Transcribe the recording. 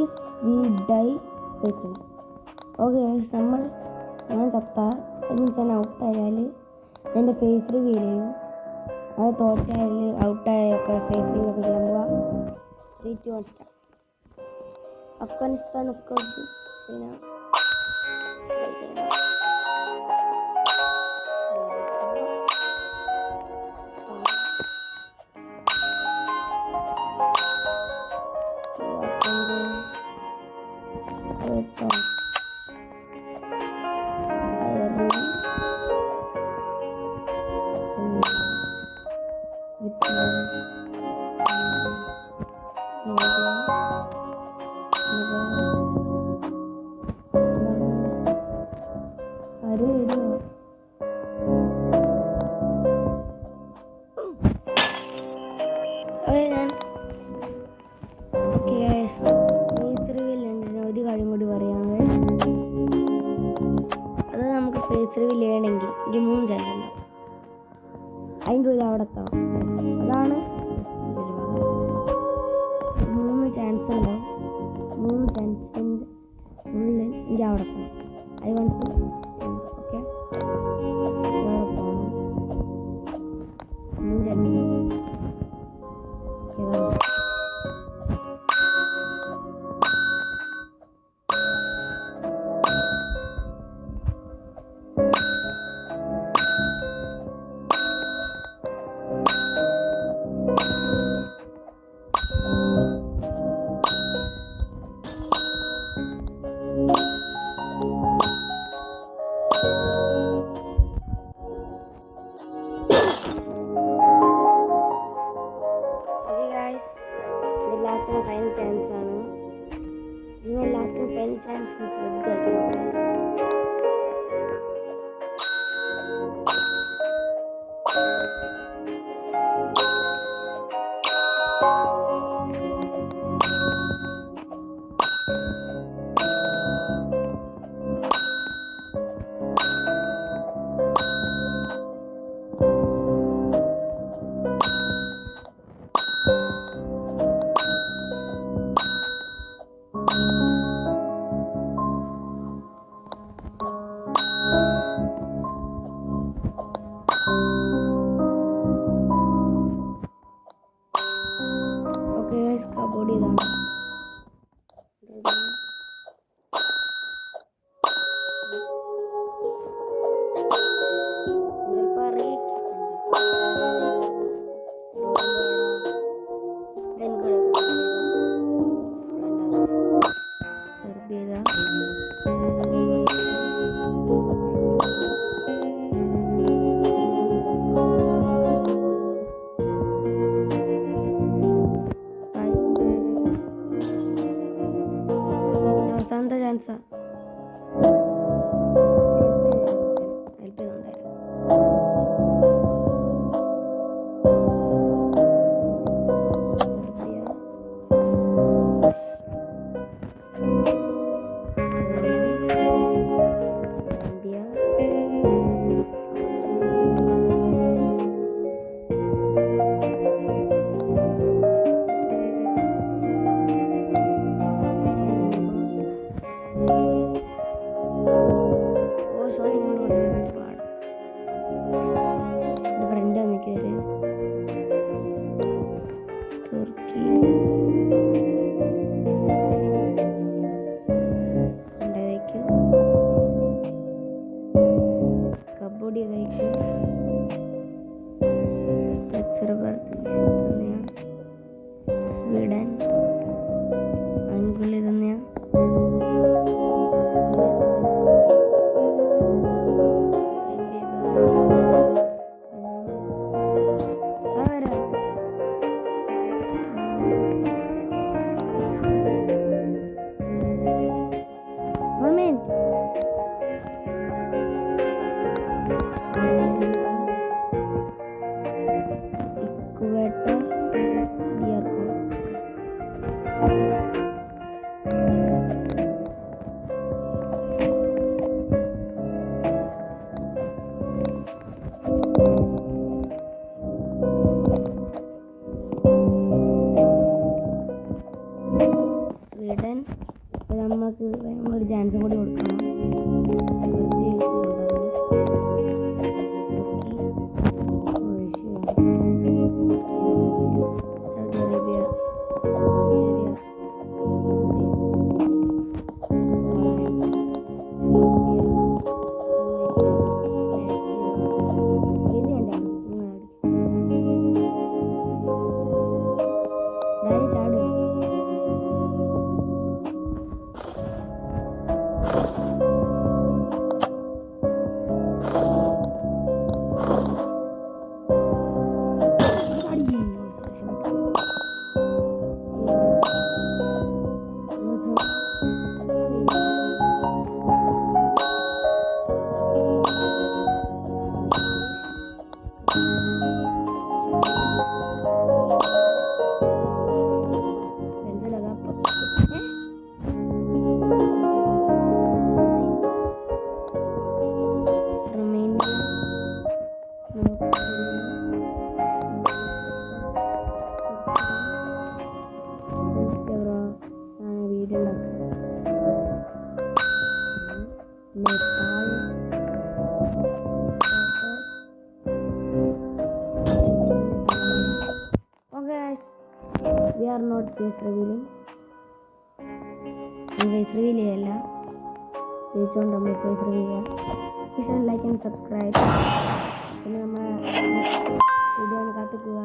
if we die facing. Okay ഞാൻ ചത്താൽ means ഞാൻ ഔട്ടായാൽ എൻ്റെ ഫേസ് റിവീൽ ചെയ്യും. അത് തോറ്റായാൽ ഔട്ടായൊക്കെ ഫേസ് റിവീൽ ഒക്കെ ചെയ്യാൻ പോവാ. 3, 2, 1 start. Afghanistan of course, China. Face reveal ചെയ്യണമെങ്കിൽ എനിക്ക് 3 ചാൻസ് ഉണ്ടാവും. അതിൻ്റെ ഉള്ളിൽ അവിടെ എത്തണം. അതാണ് 3 ചാൻസ് ഉണ്ടാവും. 3 ചാൻസിൻ്റെ ഉള്ളിൽ എനിക്ക് അവിടെ എത്തണം. ഐ വാണ്ട് ടു ഓക്കെ അവിടെ പോകണം. 3 ചാൻസ് ഫൈനൽ ചാൻസ് ആണ്. നിങ്ങൾ ലാസ്റ്റ് ഫൈനൽ ചാൻസ് ശ്രദ്ധിച്ചു. ബോഡി ഇതാണ്. നമ്മളൊരു ചാൻസും കൂടി കൊടുക്കണം. We are not face revealing. Face reveal ചെയ്യല്ല. തിരിച്ചുകൊണ്ട് നമ്മൾ face reveal ചെയ്യാം. ഇഷ്ടം ലൈക്ക് ആൻഡ് സബ്സ്ക്രൈബ്. പിന്നെ നമ്മൾ വീഡിയോ കാത്തിക്കുക.